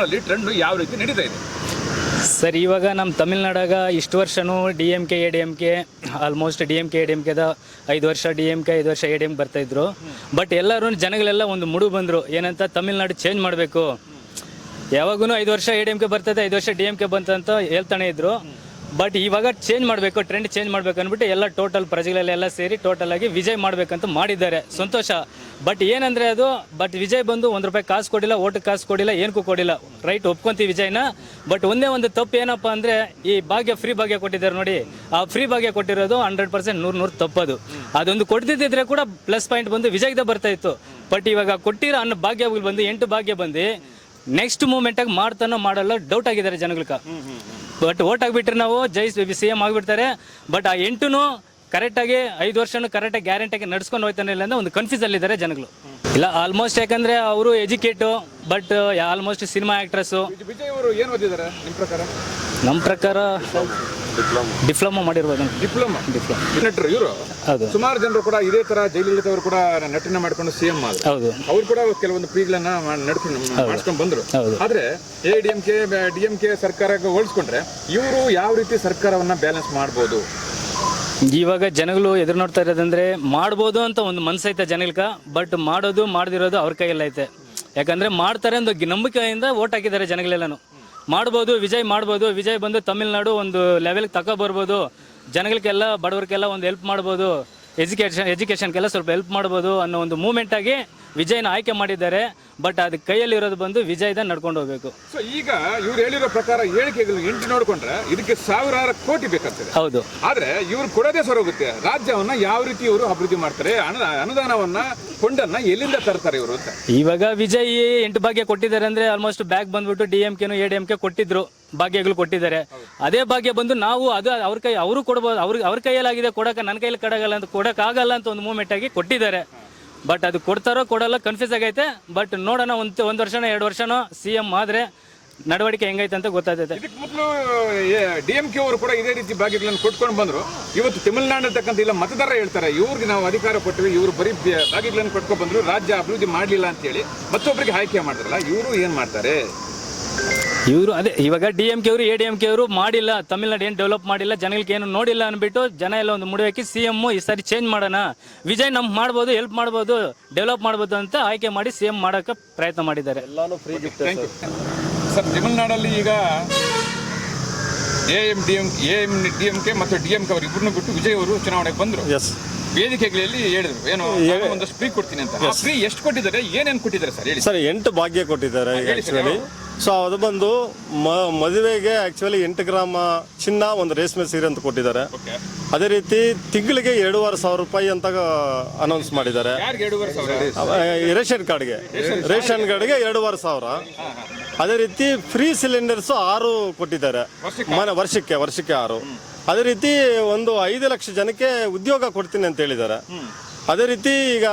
ತಮಿಳುನಾಡಲ್ಲಿ ಟ್ರೆಂಡ್ ಯಾವ ರೀತಿ ನಡೀತಾ ಇದೆ ಸರ್? ಇವಾಗ ನಮ್ಮ ತಮಿಳ್ನಾಡಾಗ ಇಷ್ಟು ವರ್ಷವೂ DMK ADMK ಆಲ್ಮೋಸ್ಟ್ DMK ADMKದ 5 ವರ್ಷ DMK 5 ವರ್ಷ ADMK ಬರ್ತಾಯಿದ್ರು. ಬಟ್ ಎಲ್ಲರೂ ಜನಗಳೆಲ್ಲ ಒಂದು ಮುಡು ಬಂದರು, ಏನಂತ ತಮಿಳ್ನಾಡು ಚೇಂಜ್ ಮಾಡಬೇಕು. ಯಾವಾಗೂ 5 ವರ್ಷ ADMK ಬರ್ತದೆ, 5 ವರ್ಷ DMK ಬಂತಂತ ಹೇಳ್ತಾನೆ ಇದ್ರು. ಬಟ್ ಇವಾಗ ಚೇಂಜ್ ಮಾಡಬೇಕು, ಟ್ರೆಂಡ್ ಚೇಂಜ್ ಮಾಡಬೇಕು ಅಂದ್ಬಿಟ್ಟು ಎಲ್ಲ ಟೋಟಲ್ ಪ್ರಜೆಗಳೆಲ್ಲ ಸೇರಿ ಟೋಟಲ್ ಆಗಿ ವಿಜಯ್ ಮಾಡಬೇಕಂತ ಮಾಡಿದ್ದಾರೆ. ಸಂತೋಷ. ಬಟ್ ಏನಂದರೆ ಅದು ವಿಜಯ್ ಬಂದು ₹1 ಕಾಸು ಕೊಡಿಲ್ಲ, ಓಟಿಗೆ ಕಾಸು ಕೊಡಿಲ್ಲ, ಏನಕ್ಕೂ ಕೊಡಿಲ್ಲ. ರೈಟ್, ಒಪ್ಕೊಂತೀವಿ ವಿಜಯ್ನ. ಬಟ್ ಒಂದೇ ಒಂದು ತಪ್ಪು ಏನಪ್ಪ ಅಂದರೆ ಈ ಭಾಗ್ಯ ಫ್ರೀ ಭಾಗ್ಯ ಕೊಟ್ಟಿದ್ದಾರೆ ನೋಡಿ, ಆ ಫ್ರೀ ಭಾಗ್ಯ ಕೊಟ್ಟಿರೋದು 100% 100 ತಪ್ಪದು. ಅದೊಂದು ಕೊಡ್ತಿದ್ದಿದ್ರೆ ಕೂಡ ಪ್ಲಸ್ ಪಾಯಿಂಟ್ ಬಂದು ವಿಜಯ್ಗೆ ಬರ್ತಾ ಇತ್ತು. ಬಟ್ ಇವಾಗ ಕೊಟ್ಟಿರೋ ಅನ್ನೋ ಭಾಗ್ಯಗಳು ಬಂದು 8 ಭಾಗ್ಯ ಬಂದು ನೆಕ್ಸ್ಟ್ ಮೂಮೆಂಟಾಗಿ ಮಾಡ್ತಾನೋ ಮಾಡಲ್ಲ ಡೌಟ್ ಆಗಿದ್ದಾರೆ ಜನಗಳಿಗೆ. ಬಟ್ ಓಟ್ ಆಗಿಬಿಟ್ರೆ ನಾವು ಜೈ CM ಆಗಿಬಿಡ್ತಾರೆ. ಬಟ್ ಆ 8 ಕರೆಕ್ಟಾಗಿ 5 ವರ್ಷನೂ ಕರೆಕ್ಟಾಗಿ ಗ್ಯಾರಂಟಿಯಾಗಿ ನಡ್ಸ್ಕೊಂಡು ಹೋಗ್ತಾನೆ ಇಲ್ಲ ಅಂದ್ರೆ ಒಂದು ಕನ್ಫ್ಯೂಸಲ್ಲಿದ್ದಾರೆ ಜನಗಳು. ಇಲ್ಲ ಆಲ್ಮೋಸ್ಟ್, ಯಾಕಂದರೆ ಅವರು educate, but almost cinema actress. Vijay ಅವರು ಏನು ಓದಿದ್ದಾರೆ ನಿಮ್ಮ ಪ್ರಕಾರ? ನಮ್ಮ ಪ್ರಕಾರ ಡಿಪ್ಲೊಮಾ ಮಾಡಿರ್ಬೋದು. ಡಿಪ್ಲೊಮಾ ನಟರು ಇವರು. ಹೌದು. ಸುಮಾರು ಜನರು ಕೂಡ ಇದೇ ತರ ಜಯಲಲಿತಾ ಅವರು ಕೂಡ ನಟನೆ ಮಾಡ್ಕೊಂಡು CM ಆದ್ರು. ಹೌದು. ಅವ್ರು ಕೂಡ ಕೆಲವೊಂದು ಪ್ರೀಗಳನ್ನ ಮಾಡ್ಕೊಂಡು ಬಂದ್ರು. ಆದ್ರೆ ADMK DMK ಸರ್ಕಾರಕ್ಕೆ ಹೋಲಿಸ್ಕೊಂಡ್ರೆ ಇವರು ಯಾವ ರೀತಿ ಸರ್ಕಾರವನ್ನ ಬ್ಯಾಲೆನ್ಸ್ ಮಾಡ್ಬೋದು? ಇವಾಗ ಜನಗಳು ಎದುರು ನೋಡ್ತಾ ಇರೋದಂದ್ರೆ ಮಾಡ್ಬೋದು ಅಂತ ಒಂದು ಮನಸ್ಸೈತೆ ಜನಗಳಿಗೆ. ಬಟ್ ಮಾಡೋದು ಮಾಡದಿರೋದು ಅವ್ರ ಕೈಯಲ್ಲಿ ಐತೆ. ಯಾಕಂದರೆ ಮಾಡ್ತಾರೆ ಒಂದು ನಂಬಿಕೆಯಿಂದ ಓಟ್ ಹಾಕಿದ್ದಾರೆ ಜನಗಳೆಲ್ಲನೂ. ಮಾಡ್ಬೋದು, ವಿಜಯ್ ಮಾಡ್ಬೋದು, ವಿಜಯ್ ಬಂದು ತಮಿಳ್ನಾಡು ಒಂದು ಲೆವೆಲ್ಗೆ ತಗೊಬರ್ಬೋದು, ಜನಗಳಿಗೆಲ್ಲ ಬಡವರಿಗೆಲ್ಲ ಒಂದು ಹೆಲ್ಪ್ ಮಾಡ್ಬೋದು, ಎಜುಕೇಷನ್ಗೆಲ್ಲ ಸ್ವಲ್ಪ ಹೆಲ್ಪ್ ಮಾಡ್ಬೋದು ಅನ್ನೋ ಒಂದು ಮೂಮೆಂಟಾಗಿ ವಿಜಯ್ನ ಆಯ್ಕೆ ಮಾಡಿದ್ದಾರೆ. ಬಟ್ ಅದು ಕೈಯಲ್ಲಿರೋದು ಬಂದು ವಿಜಯ್ದ ನಡ್ಕೊಂಡು ಹೋಗ್ಬೇಕು. ಸೊ ಈಗ ಇವ್ರು ಹೇಳಿರೋ ಪ್ರಕಾರ ಹೇಳಿಕೆಗಳು 8 ನೋಡ್ಕೊಂಡ್ರೆ ಇದಕ್ಕೆ ಸಾವಿರಾರು ಕೋಟಿ ಬೇಕಾಗ್ತದೆ. ಹೌದು. ಆದ್ರೆ ಇವ್ರು ಕೊಡೋದೇ ಸರೋಗುತ್ತೆ. ರಾಜ್ಯವನ್ನ ಯಾವ ರೀತಿ ಇವರು ಅಭಿವೃದ್ಧಿ ಮಾಡ್ತಾರೆ? ಅನುದಾನವನ್ನ ಫಂಡನ್ನ ಎಲ್ಲಿಂದ ತರ್ತಾರೆ ಇವರು ಅಂತ. ಇವಾಗ ವಿಜಯ್ 8 ಭಾಗ್ಯ ಕೊಟ್ಟಿದ್ದಾರೆ ಅಂದ್ರೆ ಆಲ್ಮೋಸ್ಟ್ ಬ್ಯಾಕ್ ಬಂದ್ಬಿಟ್ಟು DMK ADMK ಕೊಟ್ಟಿದ್ರು, ಭಾಗ್ಯಗಳು ಕೊಟ್ಟಿದ್ದಾರೆ. ಅದೇ ಭಾಗ್ಯ ಬಂದು ನಾವು ಅದು ಅವರು ಕೊಡ್ಬೋದು, ಅವ್ರ ಕೈಯಲ್ಲಾಗಿದೆ ಕೊಡಕ್ಕೆ, ನನ್ನ ಕೈಯಲ್ಲಿ ಕೊಡಕ್ಕಾಗಲ್ಲ ಅಂತ ಒಂದು ಮೂಮೆಂಟ್ ಆಗಿ ಕೊಟ್ಟಿದ್ದಾರೆ. ಬಟ್ ಅದು ಕೊಡ್ತಾರೋ ಕೊಡಲ್ಲ ಕನ್ಫ್ಯೂಸ್ ಆಗೈತೆ. ಬಟ್ ನೋಡೋಣ, ಒಂದು ವರ್ಷನೋ 2 ವರ್ಷನೋ CM ಆದರೆ ನಡವಳಿಕೆ ಹೆಂಗೈತೆ ಅಂತ ಗೊತ್ತಾಗ್ತೈತೆ. ಇದಕ್ಕೆ ಮೊದಲು DMK ಅವರು ಕೂಡ ಇದೇ ರೀತಿ ಭಾಗ್ಯಗಳನ್ನು ಕೊಟ್ಕೊಂಡು ಬಂದರು. ಇವತ್ತು ತಮಿಳುನಾಡು ಅಂತಕ್ಕಂಥ ಇಲ್ಲ ಮತದಾರ ಹೇಳ್ತಾರೆ ಇವ್ರಿಗೆ ನಾವು ಅಧಿಕಾರ ಕೊಟ್ಟಿವಿ, ಇವರು ಬರೀ ಭಾಗ್ಯಗಳನ್ನು ಕೊಟ್ಕೊಂಡು ಬಂದರು, ರಾಜ್ಯ ಅಭಿವೃದ್ಧಿ ಮಾಡಲಿಲ್ಲ ಅಂತೇಳಿ ಮತ್ತೊಬ್ಬರಿಗೆ ಆಯ್ಕೆ ಮಾಡ್ತಾರಲ್ಲ, ಇವರು ಏನು ಮಾಡ್ತಾರೆ? ಇವರು ಅದೇ ಇವಾಗ DMK ಅವರು ADMK ಅವರು ಮಾಡಿಲ್ಲ, ತಮಿಳ್ನಾಡು ಏನು ಡೆವಲಪ್ ಮಾಡಿಲ್ಲ, ಜನಗಳಿಗೆ ಏನು ನೋಡಿಲ್ಲ ಅಂದ್ಬಿಟ್ಟು ಜನ ಎಲ್ಲ ಒಂದು ಮುಡಿಹಾಕಿ CM ಈ ಸಾರಿ ಚೇಂಜ್ ಮಾಡೋಣ, ವಿಜಯ್ ನಮ್ಗೆ ಮಾಡ್ಬೋದು, ಹೆಲ್ಪ್ ಮಾಡ್ಬೋದು, ಡೆವಲಪ್ ಮಾಡ್ಬೋದು ಅಂತ ಆಯ್ಕೆ ಮಾಡಿ CM ಮಾಡೋಕ್ಕೆ ಪ್ರಯತ್ನ ಮಾಡಿದ್ದಾರೆ. ಎಲ್ಲಾನು ಫ್ರೀ ಗಿಫ್ಟ್ ಸರ್. ತಮಿಳ್ನಾಡಲ್ಲಿ ಈಗ AMDMK ಮತ್ತು DMK ಅವರು ಇಬ್ಬರನ್ನು ಬಿಟ್ಟು ವಿಜಯ್ ಅವರು ಚುನಾವಣೆಗೆ ಬಂದರು. ವೇದಿಕೆಗಳಲ್ಲಿ ಹೇಳಿದ್ರು ಏನು ಒಂದಷ್ಟು ಫ್ರೀ ಕೊಡ್ತೀನಿ ಅಂತ. ಫ್ರೀ ಎಷ್ಟು ಕೊಟ್ಟಿದ್ದಾರೆ, ಏನೇನು ಕೊಟ್ಟಿದ್ದಾರೆ ಸರ್ ಹೇಳಿ? ಸರ್ 8 ಭಾಗ್ಯ ಕೊಟ್ಟಿದ್ದಾರೆ ಆಕ್ಚುಲಿ. ಸೊ ಅದು ಬಂದು ಮದುವೆಗೆ ಆಕ್ಚುಲಿ 8 ಗ್ರಾಮ ಚಿನ್ನ, ಒಂದು ರೇಷ್ಮೆ ಸೀರೆ ಅಂತ ಕೊಟ್ಟಿದ್ದಾರೆ. ಅದೇ ರೀತಿ ತಿಂಗಳಿಗೆ ₹2,500 ಅಂತ ಅನೌನ್ಸ್ ಮಾಡಿದ್ದಾರೆ. ರೇಷನ್ ಕಾರ್ಡ್ಗೆ ₹2,500. ಅದೇ ರೀತಿ ಫ್ರೀ ಸಿಲಿಂಡರ್ಸ್ 6 ಕೊಟ್ಟಿದ್ದಾರೆ ವರ್ಷಕ್ಕೆ 6. ಅದೇ ರೀತಿ ಒಂದು 5 ಲಕ್ಷ ಜನಕ್ಕೆ ಉದ್ಯೋಗ ಕೊಡ್ತೀನಿ ಅಂತ ಹೇಳಿದ್ದಾರೆ. ಅದೇ ರೀತಿ ಈಗ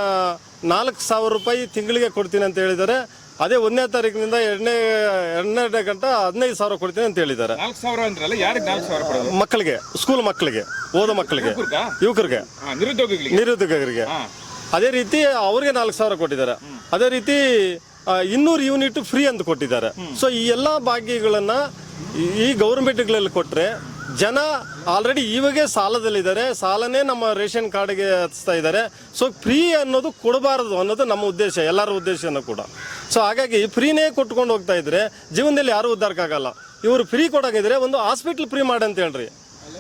₹4,000 ತಿಂಗಳಿಗೆ ಕೊಡ್ತೀನಿ ಅಂತ ಹೇಳಿದ್ದಾರೆ. ಅದೇ 1ನೇ ತಾರೀಕಿನಿಂದ 2ನೇ ಗಂಟ 15,000 ಕೊಡ್ತೀನಿ ಅಂತ ಹೇಳಿದ್ದಾರೆ. ಮಕ್ಕಳಿಗೆ, ಸ್ಕೂಲ್ ಮಕ್ಕಳಿಗೆ, ಓದೋ ಮಕ್ಕಳಿಗೆ, ಯುವಕರಿಗೆ, ನಿರುದ್ಯೋಗಿಗಳಿಗೆ. ಅದೇ ರೀತಿ ಅವ್ರಿಗೆ 4,000 ಕೊಟ್ಟಿದ್ದಾರೆ. ಅದೇ ರೀತಿ 200 ಯೂನಿಟ್ ಫ್ರೀ ಅಂತ ಕೊಟ್ಟಿದ್ದಾರೆ. ಸೊ ಈ ಎಲ್ಲ ಭಾಗ್ಯಗಳನ್ನ ಈ ಗೌರ್ಮೆಂಟ್ಗಳಲ್ಲಿ ಕೊಟ್ಟರೆ ಜನ ಆಲ್ರೆಡಿ ಇವಾಗೇ ಸಾಲದಲ್ಲಿದ್ದಾರೆ, ಸಾಲನೇ ನಮ್ಮ ರೇಷನ್ ಕಾರ್ಡ್ಗೆ ಹಚ್ತಾ ಇದ್ದಾರೆ. ಸೊ ಫ್ರೀ ಅನ್ನೋದು ಕೊಡಬಾರದು ಅನ್ನೋದು ನಮ್ಮ ಉದ್ದೇಶ, ಎಲ್ಲರ ಉದ್ದೇಶನೂ ಕೂಡ. ಸೊ ಹಾಗಾಗಿ ಫ್ರೀನೇ ಕೊಟ್ಕೊಂಡು ಹೋಗ್ತಾ ಇದ್ರೆ ಜೀವನದಲ್ಲಿ ಯಾರೂ ಉದ್ಧಾರಕ್ಕಾಗಲ್ಲ. ಇವರು ಫ್ರೀ ಕೊಡೋಂಗಿದ್ರೆ ಒಂದು ಹಾಸ್ಪಿಟ್ಲ್ ಫ್ರೀ ಮಾಡಿ ಅಂತ ಹೇಳ್ರಿ,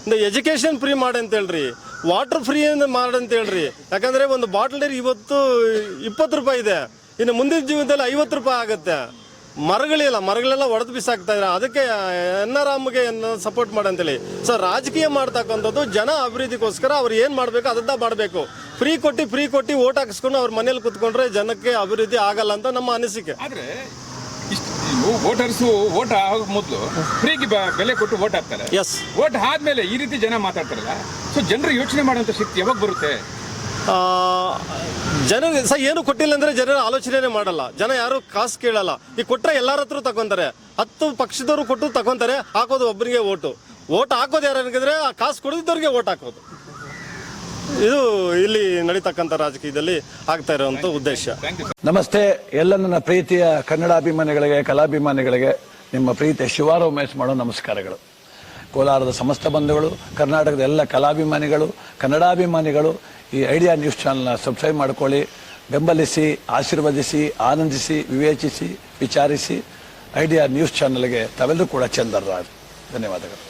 ಒಂದು ಎಜುಕೇಷನ್ ಫ್ರೀ ಮಾಡಿ ಅಂತ ಹೇಳ್ರಿ, ವಾಟರ್ ಫ್ರೀ ಮಾಡಿ ಅಂತ ಹೇಳ್ರಿ. ಯಾಕಂದರೆ ಒಂದು ಬಾಟಲ್ ನೀರು ಇವತ್ತು ₹20 ಇದೆ, ಇನ್ನು ಮುಂದಿನ ಜೀವನದಲ್ಲಿ ₹50 ಆಗುತ್ತೆ. ಮರಗಳೆಲ್ಲ ಒಡೆದು ಬಿಸಾಕ್ತಾ ಇದ್ದಾರೆ. ಅದಕ್ಕೆ NRMಗೆ ಸಪೋರ್ಟ್ ಮಾಡಂತೇಳಿ. ಸೊ ರಾಜಕೀಯ ಮಾಡ್ತಕ್ಕಂಥದ್ದು ಜನ ಅಭಿವೃದ್ಧಿಗೋಸ್ಕರ ಅವ್ರು ಏನು ಮಾಡಬೇಕು ಅದನ್ನ ಮಾಡಬೇಕು. ಫ್ರೀ ಕೊಟ್ಟು ಓಟ್ ಹಾಕಿಸ್ಕೊಂಡು ಅವ್ರ ಮನೇಲಿ ಕುತ್ಕೊಂಡ್ರೆ ಜನಕ್ಕೆ ಅಭಿವೃದ್ಧಿ ಆಗಲ್ಲ ಅಂತ ನಮ್ಮ ಅನಿಸಿಕೆ. ಆದರೆ ವೋಟರ್ಸು ಓಟ್ ಆಗ ಮೊದಲು ಫ್ರೀಗೆ ಬೆಲೆ ಕೊಟ್ಟು ಓಟ್ ಹಾಕ್ತಾರೆ. ಓಟ್ ಆದ್ಮೇಲೆ ಈ ರೀತಿ ಜನ ಮಾತಾಡ್ತಾರಲ್ಲ, ಸೊ ಜನರು ಯೋಚನೆ ಮಾಡುವಂಥ ಶಕ್ತಿ ಯಾವಾಗ ಬರುತ್ತೆ? ಜನರಿಗೆ ಸಹ ಏನು ಕೊಟ್ಟಿಲ್ಲ ಅಂದರೆ ಜನರ ಆಲೋಚನೆ ಮಾಡಲ್ಲ. ಜನ ಯಾರು ಕಾಸು ಕೇಳಲ್ಲ. ಈಗ ಕೊಟ್ಟರೆ ಎಲ್ಲರ ಹತ್ರ ತಗೊಂತಾರೆ. 10 ಪಕ್ಷದವರು ಕೊಟ್ಟು ತಗೊಂತಾರೆ, ಹಾಕೋದು ಒಬ್ಬರಿಗೆ ಓಟ್ ಹಾಕೋದು ಯಾರು ಅನ್ಕಿದ್ರೆ ಆ ಕಾಸು ಕೊಡದಿದ್ದವ್ರಿಗೆ ಓಟ್ ಹಾಕೋದು. ಇದು ಇಲ್ಲಿ ನಡೀತಕ್ಕಂಥ ರಾಜಕೀಯದಲ್ಲಿ ಆಗ್ತಾ ಇರುವಂತ ಉದ್ದೇಶ. ನಮಸ್ತೆ ಎಲ್ಲ ನನ್ನ ಪ್ರೀತಿಯ ಕನ್ನಡಾಭಿಮಾನಿಗಳಿಗೆ, ಕಲಾಭಿಮಾನಿಗಳಿಗೆ ನಿಮ್ಮ ಪ್ರೀತಿಯ ಶಿವಾರ ಉಮೇಶ್ ಮಾಡೋ ನಮಸ್ಕಾರಗಳು. ಕೋಲಾರದ ಸಮಸ್ತ ಬಂಧುಗಳು, ಕರ್ನಾಟಕದ ಎಲ್ಲ ಕಲಾಭಿಮಾನಿಗಳು, ಕನ್ನಡಾಭಿಮಾನಿಗಳು ಈ ಐಡಿಯಾ ನ್ಯೂಸ್ ಚಾನಲ್ನ ಸಬ್ಸ್ಕ್ರೈಬ್ ಮಾಡ್ಕೊಳ್ಳಿ, ಬೆಂಬಲಿಸಿ, ಆಶೀರ್ವದಿಸಿ, ಆನಂದಿಸಿ, ವಿವೇಚಿಸಿ, ವಿಚಾರಿಸಿ. ಐಡಿಯಾ ನ್ಯೂಸ್ ಚಾನಲ್ಗೆ ತಾವೆಲ್ಲರೂ ಕೂಡ ಚಂದರ್ರಾಜ್. ಧನ್ಯವಾದಗಳು.